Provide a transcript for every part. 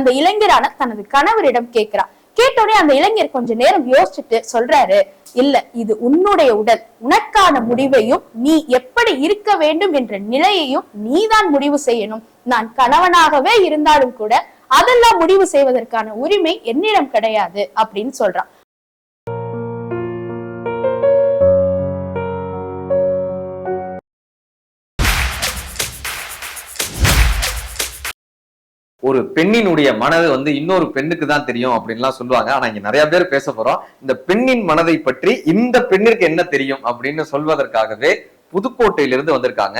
அந்த இளைஞரான தனது கணவரிடம் கேட்கிறார். கேட்டோடனே அந்த இளைஞர் கொஞ்ச நேரம் யோசிச்சுட்டு சொல்றாரு, இல்ல, இது உன்னுடைய உடல், உனக்கான முடிவையும் நீ எப்படி இருக்க வேண்டும் என்ற நிலையையும் நீதான் முடிவு செய்யணும். நான் கணவனாகவே இருந்தாலும் கூட அதெல்லாம் முடிவு செய்வதற்கான உரிமை என்னிடம் கிடையாது அப்படின்னு சொல்றான். ஒரு பெண்ணினுடைய மனது இன்னொரு பெண்ணுக்கு தான் தெரியும் அப்படின்லாம் சொல்லுவாங்க. ஆனா இங்க நிறைய பேர் பேச போறோம் இந்த பெண்ணின் மனதை பற்றி. இந்த பெண்ணிற்கு என்ன தெரியும் அப்படின்னு சொல்வதற்காகவே புதுக்கோட்டையிலிருந்து வந்திருக்காங்க.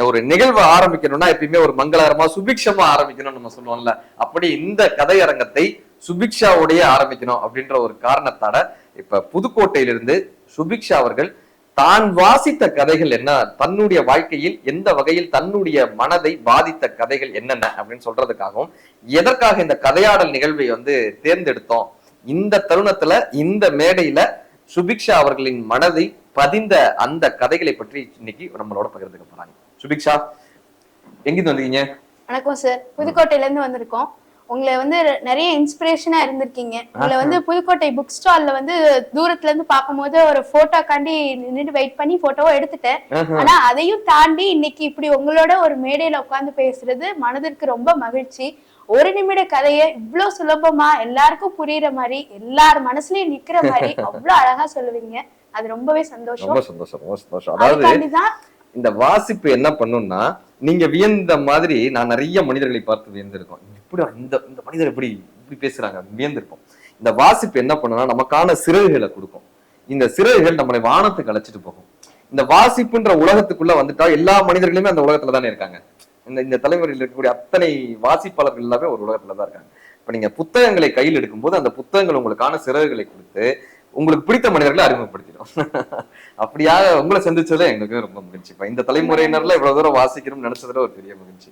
ஒரு நிகழ்வு ஆரம்பிக்கணும்னா எப்பயுமே ஒரு மங்களகரமா சுபிக்ஷமா ஆரம்பிக்கணும்னு நம்ம சொல்லுவோம்ல, அப்படி இந்த கதையரங்கத்தை சுபிக்ஷாவுடைய ஆரம்பிக்கணும் அப்படின்ற ஒரு காரணத்தால இப்ப புதுக்கோட்டையிலிருந்து சுபிக்ஷா அவர்கள் தான் வாசித்த கதைகள் என்ன, தன்னுடைய வாழ்க்கையில் எந்த வகையில் தன்னுடைய மனதை பாதித்த கதைகள் என்னென்ன அப்படின்னு சொல்றதுக்காகவும், எதற்காக இந்த கதையாடல் நிகழ்வை தேர்ந்தெடுத்தோம், இந்த தருணத்துல இந்த மேடையில சுபிக்ஷா அவர்களின் மனதை பதிந்த அந்த கதைகளை பற்றி இன்னைக்கு நம்மளோட பகிர்ந்துக்க போறாங்க. சுபிக்ஷா, எங்கிருந்து வந்தீங்க? வணக்கம் சார், புதுக்கோட்டையில இருந்து வந்திருக்கோம். உங்களை நிறைய இன்ஸ்பிரேஷனா இருந்திருக்கீங்க. உங்களை புதுக்கோட்டை புக் ஸ்டால்ல தூரத்துல இருந்து பார்க்கும் போது ஒரு போட்டோக்காண்டி நின்று வெயிட் பண்ணி போட்டோவா எடுத்துட்டேன். ஆனா அதையும் தாண்டி இன்னைக்கு இப்படி உங்களோட ஒரு மேடையில உட்கார்ந்து பேசுறது மனதிற்கு ரொம்ப மகிழ்ச்சி. ஒரு நிமிட கதையை இவ்வளவு சுலபமா எல்லாருக்கும் புரியுற மாதிரி, எல்லார் மனசுலயும் நிக்கிற மாதிரி அவ்வளவு அழகா சொல்லுவீங்க. அது ரொம்பவே சந்தோஷம். ரொம்ப சந்தோஷம், ரொம்ப சந்தோஷம். அதாவது இந்த வாசிப்பு என்ன பண்ணும்னா, நீங்க வியந்த மாதிரி நான் நிறைய மனிதர்களை பார்த்து வியந்திருக்கோம். இப்படி இந்த மனிதர் எப்படி இப்படி பேசுறாங்க வியந்திருப்போம். இந்த வாசிப்பு என்ன பண்ணும்னா நமக்கான சிறகுகளை கொடுக்கும். இந்த சிறகுகள் நம்மளை வானத்துக்கு அழைச்சிட்டு போகும். இந்த வாசிப்புன்ற உலகத்துக்குள்ள வந்துட்டா எல்லா மனிதர்களுமே அந்த உலகத்துல தானே இருக்காங்க. இந்த தலைமுறையில் இருக்கக்கூடிய அத்தனை வாசிப்பாளர்கள் எல்லாமே ஒரு உலகத்துலதான் இருக்காங்க. இப்ப நீங்க புத்தகங்களை கையில் எடுக்கும்போது அந்த புத்தகங்கள் உங்களுக்கான சிறகுகளை கொடுத்து உங்களுக்கு பிடித்த மனிதர்களை அறிமுகப்படுத்திடும். அப்படியாக உங்களை சந்திச்சதுல எங்களுக்கு ரொம்ப மகிழ்ச்சி. இந்த தலைமுறையினர்ல இவ்வளவு தூரம் வாசிக்கணும்னு நினைச்சதுல ஒரு பெரிய மகிழ்ச்சி.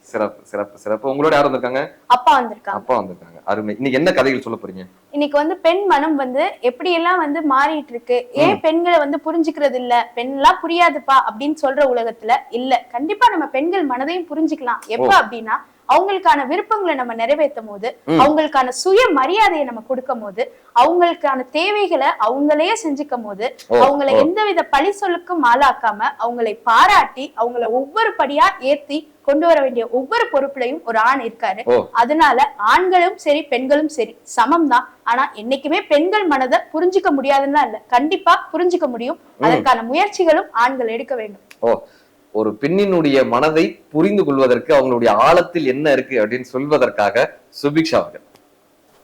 சிறப்பு சிறப்பு சிறப்பு. உங்களோட யார் வந்திருக்காங்க? அப்பா வந்திருக்காங்க. அப்பா வந்திருக்காங்க. அருமை. இன்னைக்கு என்ன கதைகள் சொல்ல போறீங்க? இன்னைக்கு பெண் மனம் எப்படி எல்லாம் மாறிட்டு இருக்கு, ஏன் பெண்களை புரிஞ்சுக்கிறது இல்ல, பெண் எல்லாம் புரியாதுப்பா அப்படின்னு சொல்ற உலகத்துல இல்ல, கண்டிப்பா நம்ம பெண்கள் மனதையும் புரிஞ்சுக்கலாம். எப்ப அப்படின்னா அவங்களுக்கான விருப்பங்களை நம்ம நிறைவேற்றும் போது, அவங்களுக்கான சுய மரியாதையை நம்ம கொடுக்கும் போது, அவங்களுக்கான தேவைகளை அவங்களே செஞ்சுக்கும் போது, அவங்களை எந்தவித பழி சொல்லுக்கும் ஆளாக்காம அவங்களை பாராட்டி அவங்களை ஒவ்வொரு படியா ஏத்தி கொண்டு வர வேண்டிய ஒவ்வொரு பொறுப்புலையும் ஒரு ஆண் இருக்காரு. அதனால ஆண்களும் சரி பெண்களும் சரி சமம் தான். ஆனா என்னைக்குமே பெண்கள் மனதை புரிஞ்சுக்க முடியாதுன்னா இல்ல, கண்டிப்பா புரிஞ்சுக்க முடியும். அதற்கான முயற்சிகளும் ஆண்கள் எடுக்க வேண்டும். ஒரு பெண்ணினுடைய மனதை புரிந்து கொள்வதற்கு அவங்களுடைய ஆழத்தில் என்ன இருக்கு அப்படின்னு சொல்வதற்காக சுபிக்ஷா அவர்கள்.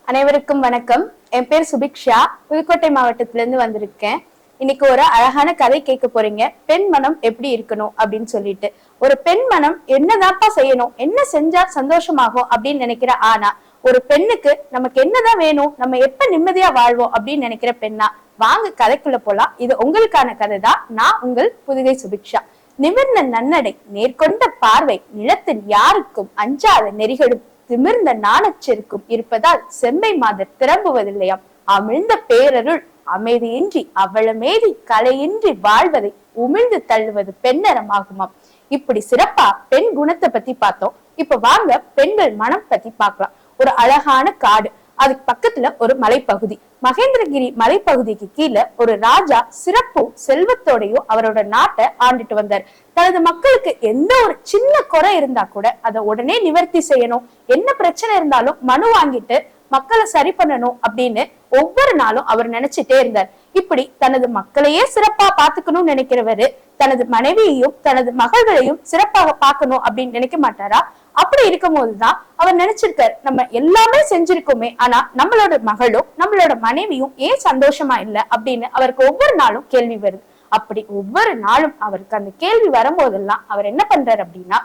அனைவருக்கும் வணக்கம். என் பேர் சுபிக்ஷா, புதுக்கோட்டை மாவட்டத்துல இருந்து வந்திருக்கேன். இன்னைக்கு ஒரு அழகான கதை கேட்க போறீங்க. பெண் மனம் எப்படி இருக்கணும் அப்படின்னு சொல்லிட்டு. ஒரு பெண் மனம் என்னதான்ப்பா செய்யணும், என்ன செஞ்சா சந்தோஷமாகும் அப்படின்னு நினைக்கிற ஆனா, ஒரு பெண்ணுக்கு நமக்கு என்னதான் வேணும், நம்ம எப்ப நிம்மதியா வாழ்வோம் அப்படின்னு நினைக்கிற பெண்ணா? வாங்க கதைக்குள்ள போலாம். இது உங்களுக்கான கதை தான். நான் உங்கள் புதுகை சுபிக்ஷா. நிமிர்ந்த நன்னடை, நேர்கொண்ட பார்வை, நிலத்தில் யாருக்கும் அஞ்சாத நெறிகளும் திமிர்ந்த நாணச்செருக்கும் இருப்பதால் செம்மை மாதர் திரும்புவதில்லையாம். அமிழ்ந்த பேரருள் அமைதியின்றி அவளமேதி கலையின்றி வாழ்வதை உமிழ்ந்து தள்ளுவது பெண்ணறமாகுமாம். இப்படி சிறப்பா பெண் குணத்தை பத்தி பார்த்தோம். இப்ப வாங்க பெண்கள் மனம் பத்தி பார்க்கலாம். ஒரு அழகான காடு, அதுக்கு பக்கத்துல ஒரு மலைப்பகுதி. மகேந்திரகிரி மலைப்பகுதிக்கு கீழே ஒரு ராஜா சிறப்பும் செல்வத்தோடையும் அவரோட நாட்டை ஆண்டுட்டு வந்தார். தனது மக்களுக்கு எந்த ஒரு சின்ன குறை இருந்தா கூட அதை உடனே நிவர்த்தி செய்யணும். என்ன பிரச்சனை இருந்தாலும் மனு வாங்கிட்டு மக்களை சரி பண்ணணும் அப்படின்னு ஒவ்வொரு நாளும் அவர் நினைச்சிட்டே இருந்தார். இப்படி தனது மக்களையே சிறப்பா பாத்துக்கணும்னு நினைக்கிறவரு தனது மனைவியையும் தனது மகள்களையும் சிறப்பாக பார்க்கணும் அப்படின்னு நினைக்க மாட்டாரா? அப்படி இருக்கும் போதுதான் அவர் நினைச்சிருக்காரு, நம்ம எல்லாமே செஞ்சிருக்கோமே, ஆனா நம்மளோட மகளும் நம்மளோட மனைவியும் ஏன் சந்தோஷமா இல்ல அப்படின்னு அவருக்கு ஒவ்வொரு நாளும் கேள்வி வருது. அப்படி ஒவ்வொரு நாளும் அவருக்கு அந்த கேள்வி வரும்போதெல்லாம் அவர் என்ன பண்றாரு அப்படின்னா,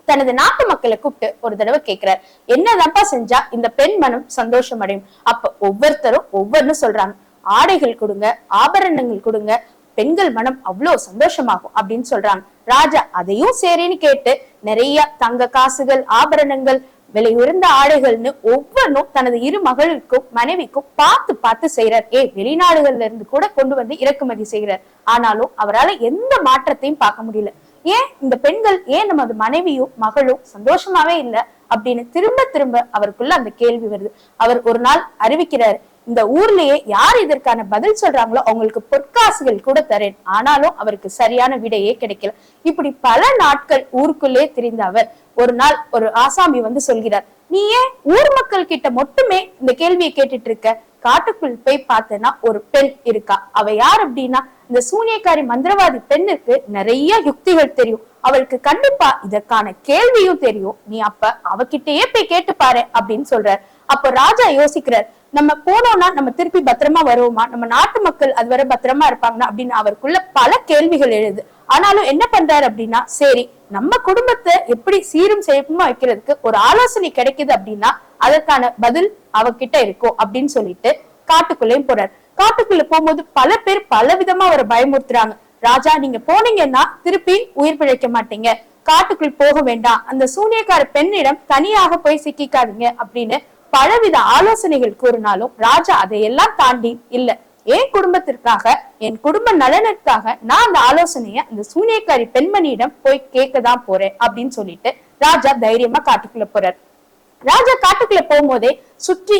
தனது நாட்டு மக்களை கூப்பிட்டு ஒரு தடவை கேட்கிறார், என்னதான்ப்பா செஞ்சா இந்த பெண் மனம் சந்தோஷம் அடையும்? அப்ப ஒவ்வொருத்தரும் ஒவ்வொன்னு சொல்றாங்க. ஆடைகள் கொடுங்க, ஆபரணங்கள் கொடுங்க, பெண்கள் மனம் அவ்வளவு சந்தோஷமாகும் அப்படின்னு சொல்றாங்க. ராஜா அதையும் சரின்னு கேட்டு நிறைய தங்க காசுகள், ஆபரணங்கள், விலை உயர்ந்த ஆடைகள்னு ஒவ்வொன்றும் தனது இரு மகளுக்கும் மனைவிக்கும் பார்த்து பார்த்து செய்யறார். வெளிநாடுகள்ல இருந்து கூட கொண்டு வந்து இறக்குமதி செய்கிறார். ஆனாலும் அவரால் எந்த மாற்றத்தையும் பார்க்க முடியல. ஏன் இந்த பெண்கள், ஏன் நமது மனைவியும் மகளும் சந்தோஷமாவே இல்லை அப்படின்னு திரும்ப திரும்ப அவருக்குள்ள அந்த கேள்வி வருது. அவர் ஒரு நாள் அறிவிக்கிறார், இந்த ஊர்லயே யார் இதற்கான பதில் சொல்றாங்களோ அவங்களுக்கு பொற்காசுகள் கூட தரேன். ஆனாலும் அவருக்கு சரியான விடையே கிடைக்கல. இப்படி பல நாட்கள் ஊருக்குள்ளே திரிந்த அவர் ஒரு நாள் ஒரு ஆசாமி வந்து சொல்கிறார், நீ ஏன் ஊர் மக்கள் கிட்ட மட்டுமே இந்த கேள்வியை கேட்டுட்டு இருக்க? காட்டுக்குள் போய் பார்த்தேன்னா ஒரு பெண் இருக்கா. அவ யார் அப்படின்னா இந்த சூனியக்காரி மந்திரவாதி பெண்ணுக்கு நிறைய யுக்திகள் தெரியும். அவளுக்கு கண்டிப்பா இதற்கான கேள்வியும் தெரியும். நீ அப்ப அவகிட்டயே போய் கேட்டு பாரு அப்படின்னு சொல்றார். அப்ப ராஜா யோசிக்கிறார், நம்ம போனோம்னா நம்ம திருப்பி பத்திரமா வருவோமா, நம்ம நாட்டு மக்கள் அதுவரை பத்திரமா இருப்பாங்கன்னா அப்படின்னு அவருக்குள்ள பல கேள்விகள் எழுது. ஆனாலும் என்ன பண்றாரு அப்படின்னா, சரி நம்ம குடும்பத்தை எப்படி சீரும் செய்யமா வைக்கிறதுக்கு ஒரு ஆலோசனை கிடைக்குது அப்படின்னா அதற்கான பதில் அவகிட்ட இருக்கும் அப்படின்னு சொல்லிட்டு காட்டுக்குள்ளேயும் போறாரு. காட்டுக்குள்ள போகும்போது பல பேர் பல விதமா அவரை பயமுறுத்துறாங்க. ராஜா, நீங்க போனீங்கன்னா திருப்பி உயிர் பிழைக்க மாட்டீங்க, காட்டுக்குள் போக வேண்டாம், அந்த சூனியக்கார பெண்ணிடம் தனியாக போய் சிக்கிக்காதீங்க அப்படின்னு பலவித ஆலோசனைகள் கூறினாலும் ராஜா அதையெல்லாம் தாண்டி இல்ல, என் குடும்பத்திற்காக என் குடும்ப நலனுக்காக நான் அந்த ஆலோசனைய அந்த சூனியக்காரி பெண்மணியிடம் போய் கேட்கதான் போறேன் அப்படின்னு சொல்லிட்டு ராஜா தைரியமா காட்டுக்குள்ள போறார். ராஜா காட்டுக்குள்ள போகும்போதே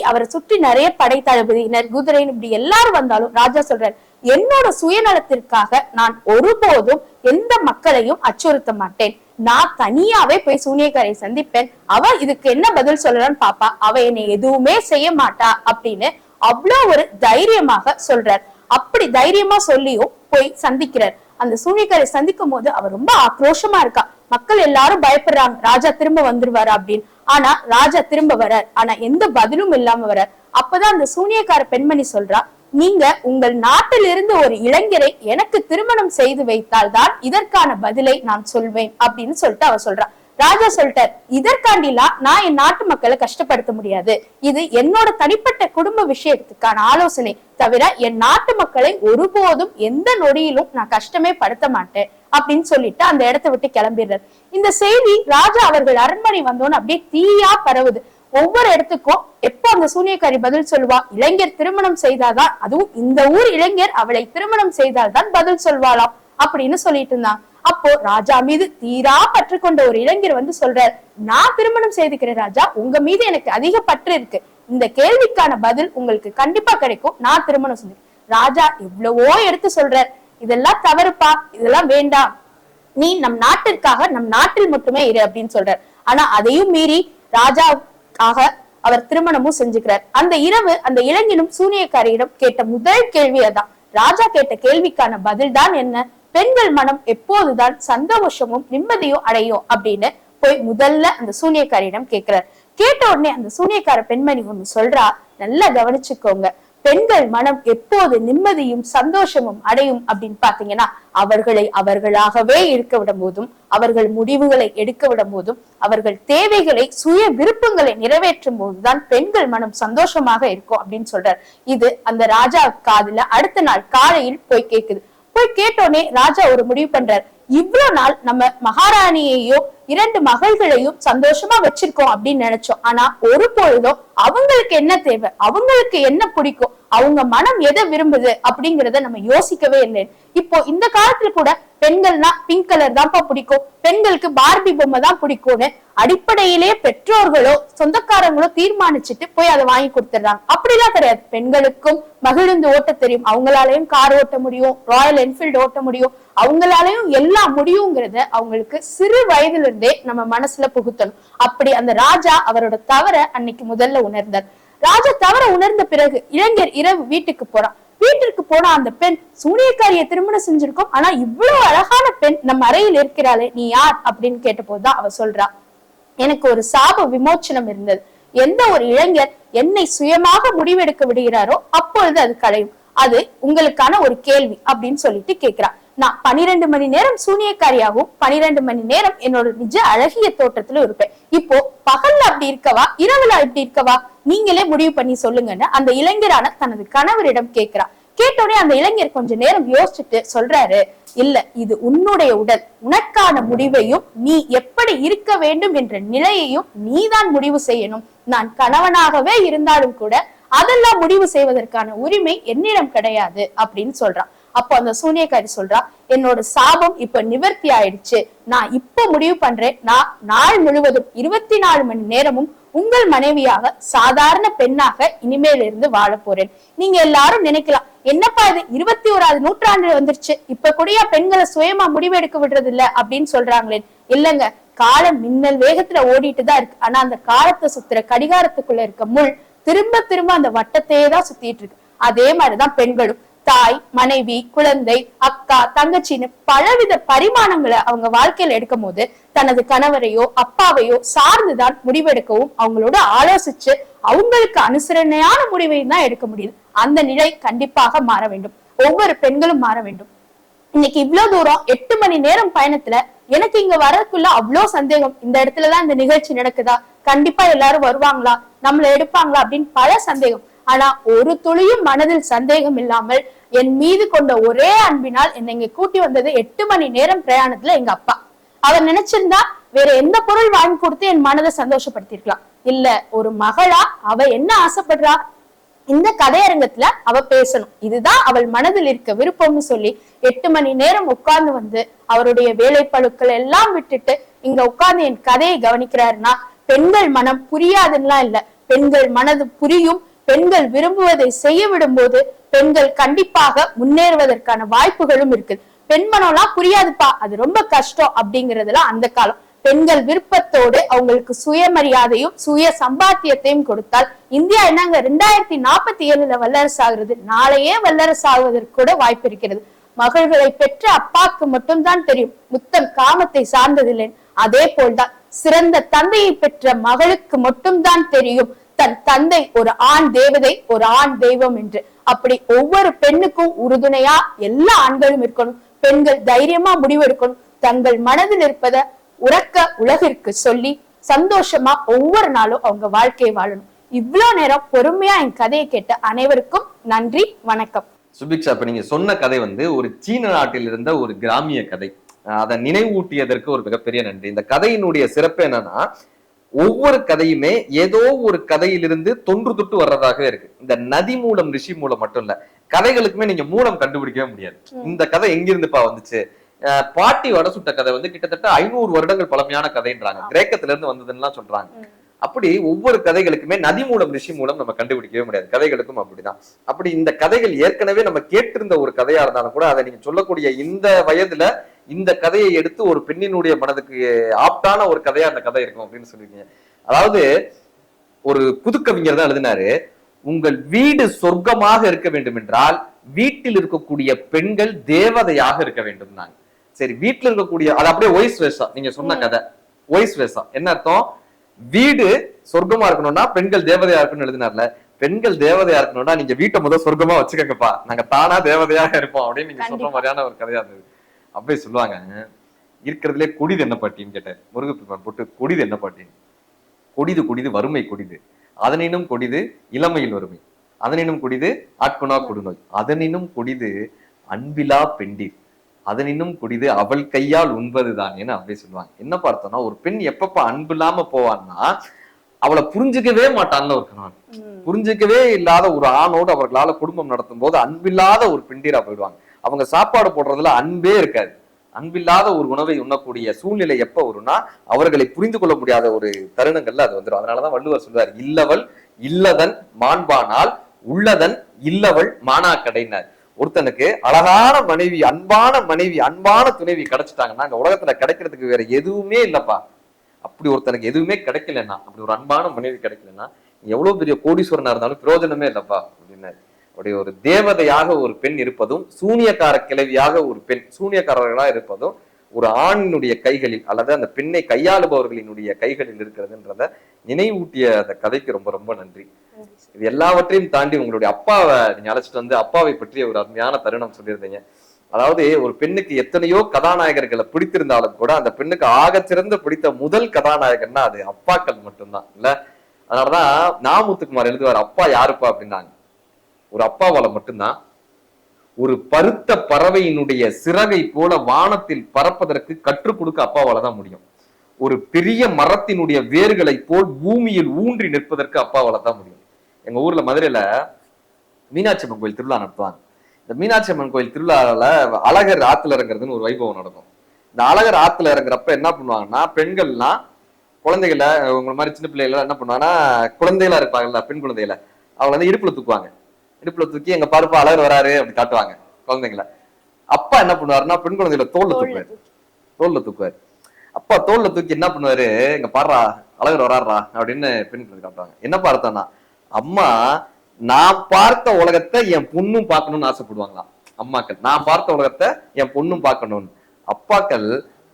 அவரை சுற்றி நிறைய படை தளபதியினர், குதிரை, இப்படி எல்லாரும் வந்தாலும் ராஜா சொல்றாரு, என்னோட சுயநலத்திற்காக நான் ஒருபோதும் எந்த மக்களையும் அச்சுறுத்த மாட்டேன். நான் தனியாவே போய் சூனியக்காரை சந்திப்பேன். அவ இதுக்கு என்ன பதில் சொல்லலான்னு பாப்பா, அவ என்னை எதுவுமே செய்ய மாட்டா அப்படின்னு அவ்வளவு ஒரு தைரியமாக சொல்றார். அப்படி தைரியமா சொல்லியும் போய் சந்திக்கிறார். அந்த சூனியக்காரை சந்திக்கும் போது அவர் ரொம்ப ஆக்ரோஷமா இருக்கா. மக்கள் எல்லாரும் பயப்படுறாங்க, ராஜா திரும்ப வந்துருவாரு அப்படின்னு. ஆனா ராஜா திரும்ப வர்றார். ஆனா எந்த பதிலும் இல்லாம வர்றார். அப்பதான் அந்த சூனியக்கார பெண்மணி சொல்றா, நீங்க உங்கள் நாட்டிலிருந்து ஒரு இளைஞரை எனக்கு திருமணம் செய்து வைத்தால் தான் இதற்கான பதிலை நான் சொல்வேன் அப்படின்னு சொல்லிட்டு அவ சொல்றா. ராஜா சொல்லிட்டார், இதற்காண்டிலாம் நான் என் நாட்டு மக்களை கஷ்டப்படுத்த முடியாது, இது என்னோட தனிப்பட்ட குடும்ப விஷயத்துக்கான ஆலோசனை தவிர என் நாட்டு மக்களை ஒருபோதும் எந்த நொடியிலும் நான் கஷ்டமே படுத்த மாட்டேன் அப்படின்னு சொல்லிட்டு அந்த இடத்தை விட்டு கிளம்பிடுறாரு. இந்த செய்தி ராஜா அவர்கள் அரண்மனை வந்தோன்னு அப்படியே தீயா பரவுது. ஒவ்வொரு இடத்துக்கும் எப்போ அந்த சூனியக்காரி பதில் சொல்லுவா, இளைஞர் திருமணம் செய்தாதான், அதுவும் இந்த ஊர் இளைஞர் அவளை திருமணம் செய்தால்தான் பதில் சொல்வாளாம் அப்படின்னு சொல்லிட்டு இருந்தான். அப்போ ராஜா மீது தீரா பற்று கொண்ட ஒரு இளைஞர் வந்து சொல்றார், நான் திருமணம் செய்துக்கிறேன் ராஜா, உங்க மீது எனக்கு அதிக பற்று இருக்கு, இந்த கேள்விக்கான பதில் உங்களுக்கு கண்டிப்பா கிடைக்கும், நான் திருமணம் செஞ்சேன். ராஜா எவ்வளவோ எடுத்து சொல்றார், இதெல்லாம் தவறுப்பா, இதெல்லாம் வேண்டாம், நீ நம் நாட்டிற்காக நம் நாட்டில் மட்டுமே இரு அப்படின்னு சொல்றார். ஆனா அதையும் மீறி ராஜாக்காக அவர் திருமணமும் செஞ்சுக்கிறார். அந்த இரவு அந்த இளைஞனும் சூனியக்காரியிடம் கேட்ட முதல் கேள்வி அதான். ராஜா கேட்ட கேள்விக்கான பதில் தான் என்ன, பெண்கள் மனம் எப்போதுதான் சந்தோஷமும் நிம்மதியும் அடையும் அப்படின்னு போய் முதல்ல அந்த சூனியக்காரியிடம் கேட்கிறார். கேட்ட உடனே அந்த சூனியக்கார பெண்மணி ஒண்ணு சொல்றா, நல்லா கவனிச்சுக்கோங்க, பெண்கள் மனம் எப்போது நிம்மதியும் சந்தோஷமும் அடையும் அப்படின்னு பாத்தீங்கன்னா அவர்களை அவர்களாகவே இருக்க விடும் போதும், அவர்கள் முடிவுகளை எடுக்க விடும் போதும், அவர்கள் தேவைகளை சுய விருப்பங்களை நிறைவேற்றும் போதுதான் பெண்கள் மனம் சந்தோஷமாக இருக்கும் அப்படின்னு சொல்றார். இது அந்த ராஜா காதுல அடுத்த நாள் காலையில் போய் கேக்குது. போய் கேட்டோடனே ராஜா ஒரு முடிவு பண்றார், இவ்வளவு நாள் நம்ம மகாராணியையோ 2 மகள்களையும் சந்தோஷமா வச்சிருக்கோம் அப்படின்னு நினைச்சோம். ஆனா ஒரு பொழுதும் அவங்களுக்கு என்ன தேவை, அவங்களுக்கு என்ன பிடிக்கும், அவங்க மனம் எதை விரும்புது அப்படிங்கறத நம்ம யோசிக்கவே இல்லை. இப்போ இந்த காலத்துல கூட பெண்கள்னா பிங்க் கலர் தான்ப்பா பிடிக்கும், பெண்களுக்கு பார்பி பொம்மை தான் பிடிக்கும்னு அடிப்படையிலே பெற்றோர்களோ சொந்தக்காரங்களோ தீர்மானிச்சுட்டு போய் அதை வாங்கி கொடுத்துடுறாங்க. அப்படிலாம் கிடையாது. பெண்களுக்கும் மகிழ்ந்து ஓட்ட தெரியும், அவங்களாலையும் கார் ஓட்ட முடியும், ராயல் என்ஃபீல்டு ஓட்ட முடியும், அவங்களாலையும் எல்லாம் முடியுங்கிறத அவங்களுக்கு சிறு வயதுல இருந்தே நம்ம மனசுல புகுத்தணும். அப்படி அந்த ராஜா அவரோட தவற அன்னைக்கு முதல்ல உணர்ந்தார். ராஜா தவற உணர்ந்த பிறகு இளைஞர் இரவு வீட்டுக்கு போறான். வீட்டிற்கு போனா அந்த பெண் சூனியக்காரியை திருமணம் செஞ்சிருக்கோம், ஆனா இவ்வளவு அழகான பெண் நம்ம அறையில் இருக்கிறாளே, நீ யார் அப்படின்னு கேட்ட போதுதான் அவ சொல்றா, எனக்கு ஒரு சாப விமோச்சனம் இருந்தது, எந்த ஒரு இளைஞர் என்னை சுயமாக முடிவெடுக்க விடுகிறாரோ அப்பொழுது அது களையும், அது உங்களுக்கான ஒரு கேள்வி அப்படின்னு சொல்லிட்டு கேக்குறா. நான் 12 மணி நேரம் சூனியக்காரியாகவும் 12 மணி நேரம் என்னோட நிஜ அழகிய தோற்றத்துல இருப்பேன். இப்போ பகல்ல அப்படி இருக்கவா, இரவுல இப்படி இருக்கவா, நீங்களே முடிவு பண்ணி சொல்லுங்கன்னு அந்த இளைஞரான தனது கணவரிடம் கேட்கிறா. கேட்டோடனே அந்த இளைஞர் கொஞ்ச நேரம் யோசிச்சுட்டு சொல்றாரு, இல்ல, இது உன்னுடைய உடல், உனக்கான முடிவையும் நீ எப்படி இருக்க வேண்டும் என்ற நிலையையும் நீதான் முடிவு செய்யணும். நான் கணவனாகவே இருந்தாலும் கூட அதெல்லாம் முடிவு செய்வதற்கான உரிமை என்னிடம் கிடையாது அப்படின்னு சொல்றான். அப்போ அந்த சூனியக்காரி சொல்றா, என்னோட சாபம் இப்ப நிவர்த்தி ஆயிடுச்சு, நான் இப்ப முடிவு பண்றேன், நான் நாள் முழுவதும் 24 மணி நேரமும் உங்கள் மனைவியாக சாதாரண பெண்ணாக இனிமேல இருந்து வாழ போறேன். நீங்க எல்லாரும் நினைக்கலாம், என்னப்பா இது 21ஆவது நூற்றாண்டு வந்துருச்சு, இப்ப கூடயா பெண்களை சுயமா முடிவெடுக்க விடுறது இல்ல அப்படின்னு சொல்றாங்களே. இல்லங்க, காலம் மின்னல் வேகத்துல ஓடிட்டு தான் இருக்கு. ஆனா அந்த காலத்தை சுத்துற கடிகாரத்துக்குள்ள இருக்க முள் திரும்ப திரும்ப அந்த வட்டத்தையே தான் சுத்திட்டு இருக்கு. அதே மாதிரிதான் பெண்களும் தாய், மனைவி, குழந்தை, அக்கா, தங்கச்சின்னு பலவித பரிமாணங்களை அவங்க வாழ்க்கையில எடுக்கும் போது தனது கணவரையோ அப்பாவையோ சார்ந்துதான் முடிவெடுக்கவும் அவங்களோட ஆலோசிச்சு அவங்களுக்கு அனுசரணையான முடிவையும் தான் எடுக்க முடியுது. அந்த நிலை கண்டிப்பாக மாற வேண்டும். ஒவ்வொரு பெண்களும் மாற வேண்டும். இன்னைக்கு இவ்வளவு தூரம் 8 மணி நேரம் பயணத்துல எனக்கு இங்க வரக்குள்ள அவ்வளவு சந்தேகம். இந்த இடத்துலதான் இந்த நிகழ்ச்சி நடக்குதா, கண்டிப்பா எல்லாரும் வருவாங்களா, நம்மள எடுப்பாங்களா அப்படின்னு பல சந்தேகம். ஆனா ஒரு துளியும் மனதில் சந்தேகம் இல்லாமல் என் மீது கொண்ட ஒரே அன்பினால் என்னை இங்க கூட்டி வந்தது 8 மணி நேரம் பிரயாணத்துல எங்க அப்பா. அவர் நினைச்சிருந்தா வேற எந்த பொருள் வாங்கி கொடுத்து என் மனதை சந்தோஷப்படுத்திருக்கலாம். இல்ல, ஒரு மகளா அவ என்ன ஆசைப்படுறா, இந்த கதையரங்கத்துல அவ பேசணும், இதுதான் அவள் மனதில் இருக்க விருப்பம்னு சொல்லி 8 மணி நேரம் உட்கார்ந்து வந்து அவருடைய வேலைப்பழுக்கள் எல்லாம் விட்டுட்டு இங்க உட்கார்ந்து என் கதையை கவனிக்கிறாருன்னா பெண்கள் மனம் புரியாதுன்னா இல்ல, பெண்கள் மனது புரியும். பெண்கள் விரும்புவதை செய்ய விடும் போது பெண்கள் கண்டிப்பாக முன்னேறுவதற்கான வாய்ப்புகளும் இருக்கு. பெண் மனம்லாம் புரியாதுப்பா, அது ரொம்ப கஷ்டம் அப்படிங்கறதுல அந்த காலம். பெண்கள் விருப்பத்தோடு அவங்களுக்கு சுயமரியாதையும் சுய சம்பாத்தியத்தையும் கொடுத்தால் இந்தியா என்னங்க 2047 வல்லரசு ஆகுறது, நாளையே வல்லரசு ஆகுவதற்கு கூட வாய்ப்பு இருக்கிறது. மகள்களை பெற்ற அப்பாக்கு மட்டும்தான் தெரியும் முத்தம் காமத்தை சார்ந்ததில்லை. அதே போல்தான் சிறந்த தந்தையை பெற்ற மகளுக்கு மட்டும்தான் தெரியும் தன் தந்தை ஒரு ஆண் தேவதை, ஒரு ஆண் தெய்வம் என்று. அப்படி ஒவ்வொரு பெண்ணுக்கும் உறுதுணையா எல்லா ஆண்களும் இருக்கணும். பெண்கள் தைரியமா முடிவெடுக்கணும். தங்கள் மனதில் இருப்பத உறக்க உலகிற்கு சொல்லி சந்தோஷமா ஒவ்வொரு நாளும் அவங்க வாழ்க்கையை வாழணும். இவ்வளவு நேரம் பொறுமையா என் கதையை கேட்ட அனைவருக்கும் நன்றி, வணக்கம். சுபிக்ஷா, இப்ப நீங்க சொன்ன கதை ஒரு சீன நாட்டில் இருந்த ஒரு கிராமிய கதை. அதை நினைவூட்டியதற்கு ஒரு மிகப்பெரிய நன்றி. இந்த கதையினுடைய சிறப்பு என்னன்னா, ஒவ்வொரு கதையுமே ஏதோ ஒரு கதையிலிருந்து தொன்று தொட்டு வர்றதாகவே இருக்கு. இந்த நதி மூலம் ரிஷி மூலம் மட்டும் இல்ல, கதைகளுக்குமே நீங்க மூலம் கண்டுபிடிக்கவே முடியாது. இந்த கதை எங்கிருந்துப்பா வந்துச்சு? பாட்டி வடை சுட்ட கதை கிட்டத்தட்ட 500 வருடங்கள் பழமையான கதைன்றாங்க. கிரேக்கத்துல இருந்து வந்ததுன்னா சொல்றாங்க. அப்படி ஒவ்வொரு கதைகளுக்குமே நதி மூலம் ரிஷி மூலம் நம்ம கண்டுபிடிக்கவே முடியாது. கதைகளுக்கும் அப்படிதான். அப்படி இந்த கதைகள் ஏற்கனவே நம்ம கேட்டிருந்த ஒரு கதையா இருந்தாலும் கூட அதை நீங்க சொல்லக்கூடிய இந்த வயதுல இந்த கதையை எடுத்து ஒரு பெண்ணினுடைய மனதுக்கு ஆப்டான ஒரு கதையா அந்த கதை இருக்கும் அப்படின்னு சொல்லிருக்கீங்க. அதாவது ஒரு புதுக்கவிஞர் தான் எழுதினாரு, உங்கள் வீடு சொர்க்கமாக இருக்க வேண்டும் என்றால் வீட்டில் இருக்கக்கூடிய பெண்கள் தேவதையாக இருக்க வேண்டும். நாங்க சரி, வீட்டுல இருக்கக்கூடிய அது அப்படியே ஒய்ஸ் வேஷா நீங்க சொன்ன கதை ஒய்ஸ் வேஷா என்ன அர்த்தம்? வீடு சொர்க்கமா இருக்கணும்னா பெண்கள் தேவதையா இருக்கணும்னு எழுதினார்ல, பெண்கள் தேவதையா இருக்கணும்னா நீங்க வீட்டை முதல் சொர்க்கமா வச்சுக்கங்கப்பா, நாங்க தானா தேவதையாக இருப்போம் அப்படின்னு நீங்க சொல்ற மாதிரியான ஒரு கதையா இருந்தது. அப்படியே சொல்லுவாங்க, இருக்கிறதுலே கொடிது என்ன பாட்டின்னு கேட்டார் முருகப்பெருமான் போட்டு. கொடிது என்ன பாட்டின்னு? கொடிது கொடிது வறுமை கொடிது, அதனினும் கொடிது இளமையில் வறுமை, அதனினும் கொடிது ஆட்குணா கொடுநோய், அதனினும் கொடிது அன்பிலா பெண்டீர், அதனினும் கொடிது அவள் கையால் உண்பதுதான் என அப்படியே சொல்லுவாங்க. என்ன பார்த்தோம்னா, ஒரு பெண் எப்பப்ப அன்பு இல்லாம போவான்னா அவளை புரிஞ்சுக்கவே மாட்டான்னு ஒரு கணவன். புரிஞ்சுக்கவே இல்லாத ஒரு ஆணோடு அவர்களால குடும்பம் நடத்தும் போது அன்பில்லாத ஒரு பெண்டீரா போயிடுவாங்க. அவங்க சாப்பாடு போடுறதுல அன்பே இருக்காது. அன்பில்லாத ஒரு உணவை உண்ணக்கூடிய சூழ்நிலை எப்ப வரும்னா அவர்களை புரிந்து கொள்ள முடியாத ஒரு தருணங்கள்ல அது வந்துடும். அதனாலதான் வள்ளுவர் சொல்வார், இல்லவள் இல்லதன் மாண்பானால் உள்ளதன் இல்லவள் மானாக்கடைனார். ஒருத்தனுக்கு அழகான மனைவி, அன்பான துணைவி கிடைச்சிட்டாங்கன்னா அங்க உலகத்துல கிடைக்கிறதுக்கு வேற எதுவுமே இல்லப்பா. அப்படி ஒருத்தனுக்கு எதுவுமே கிடைக்கலன்னா, அப்படி ஒரு அன்பான மனைவி கிடைக்கலன்னா எவ்வளவு பெரிய கோடீஸ்வரனா இருந்தாலும் பிரயோஜனமே இல்லப்பா அப்படின்னு. அப்படி ஒரு தேவதையாக ஒரு பெண் இருப்பதும், சூனியக்கார கிழவியாக ஒரு பெண், சூனியக்காரர்களா இருப்பதும் ஒரு ஆணினுடைய கைகளில் அல்லது அந்த பெண்ணை கையாளுபவர்களினுடைய கைகளில் இருக்கிறதுன்றத நினைவூட்டிய அந்த கதைக்கு ரொம்ப ரொம்ப நன்றி. இது எல்லாவற்றையும் தாண்டி உங்களுடைய அப்பாவை நீங்க அழைச்சிட்டு வந்து அப்பாவை பற்றிய ஒரு அருமையான தருணம் சொல்லியிருந்தீங்க. அதாவது ஒரு பெண்ணுக்கு எத்தனையோ கதாநாயகர்களை பிடித்திருந்தாலும் கூட அந்த பெண்ணுக்கு ஆகச்சிறந்த பிடித்த முதல் கதாநாயகன்னா அது அப்பாக்கள் மட்டும்தான் இல்ல. அதனாலதான் நாமுத்துக்குமார் எழுதுவார், அப்பா யாருப்பா அப்படின்னாங்க. ஒரு அப்பாவால மட்டும்தான் ஒரு பருத்த பறவையினுடைய சிறகை போல வானத்தில் பறப்பதற்கு கற்றுக் கொடுக்க அப்பாவாலதான் முடியும். ஒரு பெரிய மரத்தினுடைய வேர்களை போல் பூமியில் ஊன்றி நிற்பதற்கு அப்பாவாலதான் முடியும். எங்க ஊர்ல மதுரையில மீனாட்சி அம்மன் கோயில் திருவிழா நடத்துவாங்க. இந்த மீனாட்சி அம்மன் கோயில் திருவிழாவில் அழகர் ஆத்துல இறங்குறதுன்னு ஒரு வைபவம் நடக்கும். இந்த அழகர் ஆத்துல இறங்குறப்ப என்ன பண்ணுவாங்கன்னா, பெண்கள்லாம் குழந்தைகளை, உங்க மாதிரி சின்ன பிள்ளைகள் என்ன பண்ணுவாங்கன்னா, குழந்தைகளா இருப்பாங்கல்ல, பெண் குழந்தைகளை அவங்களை வந்து இடுப்புல தூக்குவாங்க. இடுப்புல தூக்கி எங்க பாருப்பா அழகர் வராரு அப்படி காட்டுவாங்க குழந்தைங்களை. அப்பா என்ன பண்ணுவாருன்னா, பெண் குழந்தைகளை தோல்ல தூக்குவாரு. அப்பா தோல்ல தூக்கி என்ன பண்ணுவாரு, எங்க பாடுறா அழகர் வராடுறா அப்படின்னு பெண் குழந்தை காட்டுவாங்க. என்ன பார்த்தோம்னா, அம்மா நான் பார்த்த உலகத்தை என் பொண்ணும் பார்க்கணும்னு ஆசைப்படுவாங்களாம் அம்மாக்கள். நான் பார்த்த உலகத்தை என் பொண்ணும் பார்க்கணும்னு. அப்பாக்கள்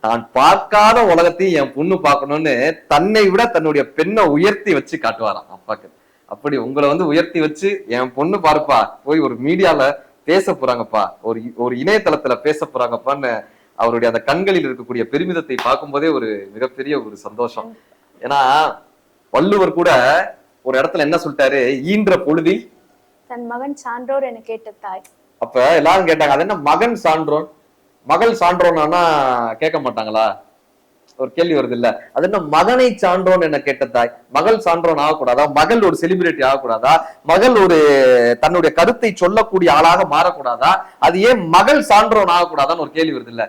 தான் பார்க்காத உலகத்தையும் என் பொண்ணு பார்க்கணும்னு தன்னை விட தன்னுடைய பெண்ணை உயர்த்தி வச்சு காட்டுவாராம் அப்பாக்கள். அப்படி உங்களை வந்து உயர்த்தி வச்சு என் பொண்ணு பாருப்பா, போய் ஒரு மீடியால பேச போறாங்கப்பா, ஒரு இணையதளத்துல பேச போறாங்கப்பான்னு அவருடைய அந்த கண்களில் இருக்கக்கூடிய பெருமிதத்தை பார்க்கும்போதே ஒரு மிகப்பெரிய ஒரு சந்தோஷம். ஏன்னா வள்ளுவர் கூட ஒரு இடத்துல என்ன சொல்லிட்டாரு, ஈன்ற பொழுதில் தன் மகன் சான்றோர் என கேட்ட தாய். அப்ப எல்லாரும் கேட்டாங்க, அது என்ன மகன் சான்றோன் மகள் சான்றோன்னா கேட்க மாட்டாங்களா? ஒரு கேள்வி வருது இல்ல, அது என்ன மகனை சான்றோன் என்ன கேட்ட தாய்? மகள் சான்றோன் ஆகக்கூடாதா? மகள் ஒரு செலிபிரிட்டி ஆகக்கூடாதா? மகள் ஒரு தன்னுடைய கருத்தை சொல்லக்கூடிய ஆளாக மாறக்கூடாதா? அது ஏன் மகள் சான்றோன் ஆகக்கூடாதான்னு ஒரு கேள்வி வருது இல்ல.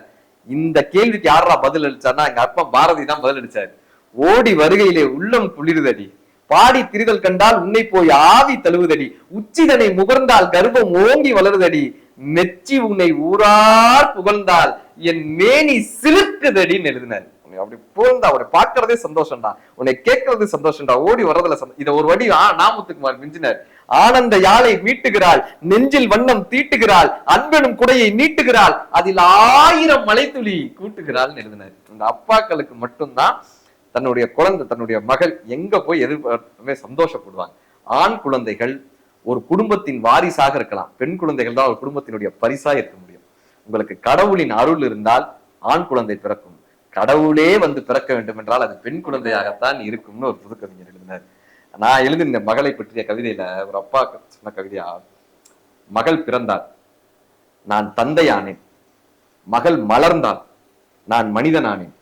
இந்த கேள்விக்கு யாரா பதில் அளிச்சார்னா, எங்க அப்பா பாரதி தான் பதில் அளிச்சாரு. ஓடி வருகையிலே உள்ளம் குளிர்தடி, பாடி திரிதல் கண்டால் உன்னை போய் ஆவி தழுவுதடி, உச்சிதனை முகர்ந்தால் கர்ப்பம் ஓங்கி வளருதடி, மெச்சி உன்னை ஊரார் புகழ்ந்தால் என் மேனி சிலுக்குதடின்னு எழுதினார். அப்படி புகழ்ந்தா அவரை பார்க்கறதே சந்தோஷம்டா, உன்னை கேட்கறது சந்தோஷம்டா, ஓடி வர்றதுல இதை ஒரு வடி நாமுத்துக்குமார் மிஞ்சினார். ஆனந்த யாழை மீட்டுகிறாள், நெஞ்சில் வண்ணம் தீட்டுகிறாள், அன்பெனும் குடையை நீட்டுகிறாள், அதில் 1000 மலைத்துளி கூட்டுகிறாள் எழுதினார். இந்த அப்பாக்களுக்கு மட்டும்தான் தன்னுடைய குழந்தை, தன்னுடைய மகள் எங்க போய் எதிர்பார்ப்புமே சந்தோஷப்படுவாங்க. ஆண் குழந்தைகள் ஒரு குடும்பத்தின் வாரிசாக இருக்கலாம், பெண் குழந்தைகள் தான் ஒரு குடும்பத்தினுடைய பரிசா இருக்க முடியும். உங்களுக்கு கடவுளின் அருள் இருந்தால் ஆண் குழந்தை பிறக்கும், கடவுளே வந்து பிறக்க வேண்டும் என்றால் அது பெண் குழந்தையாகத்தான் இருக்கும்னு ஒரு புது கவிஞர் எழுதினார். நான் எழுதின மகளை பற்றிய கவிதையில ஒரு அப்பா சொன்ன கவிதையா, மகள் பிறந்தாள் நான் தந்தையானேன், மகள் மலர்ந்தாள் நான் மனிதனானேன்,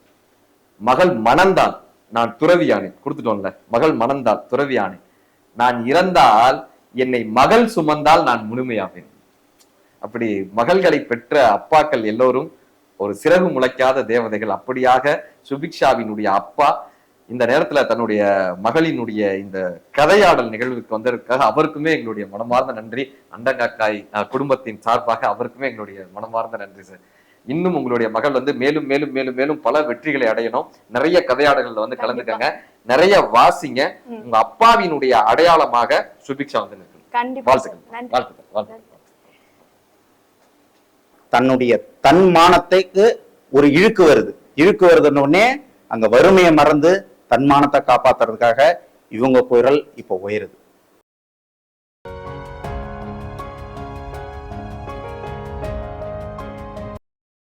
மகள் மணந்தால் நான் துறவியானேன். கொடுத்துட்டோம்ல, மகள் மணந்தால் துறவியானேன், நான் இறந்தால் என்னை மகள் சுமந்தால் நான் முழுமையாவேன். அப்படி மகள்களை பெற்ற அப்பாக்கள் எல்லோரும் ஒரு சிறகு முளைக்காத தேவதைகள். அப்படியாக சுபிக்ஷாவினுடைய அப்பா இந்த நேரத்துல தன்னுடைய மகளினுடைய இந்த கதையாடல் நிகழ்வுக்கு வந்ததற்காக அவருக்குமே எங்களுடைய மனமார்ந்த நன்றி. அண்டங்காக்காய் குடும்பத்தின் சார்பாக அவருக்குமே எங்களுடைய மனமார்ந்த நன்றி சார். இன்னும் உங்களுடைய மகள் வந்து மேலும் மேலும் மேலும் மேலும் பல வெற்றிகளை அடையணும். நிறைய கதையாடல்கள்ல வந்து கலந்துக்கங்க, நிறைய வாசிங்க. உங்க அப்பாவினுடைய அடையாளமாக சுபிக்ஷா வந்து நிற்கணும். வாழ்த்துக்கள். தன்னுடைய தன்மானத்துக்கு ஒரு இழுக்கு வருதுன்னு உடனே அங்க வறுமையை மறந்து தன்மானத்தை காப்பாத்துறதுக்காக இவங்க குரல் இப்ப உயருது.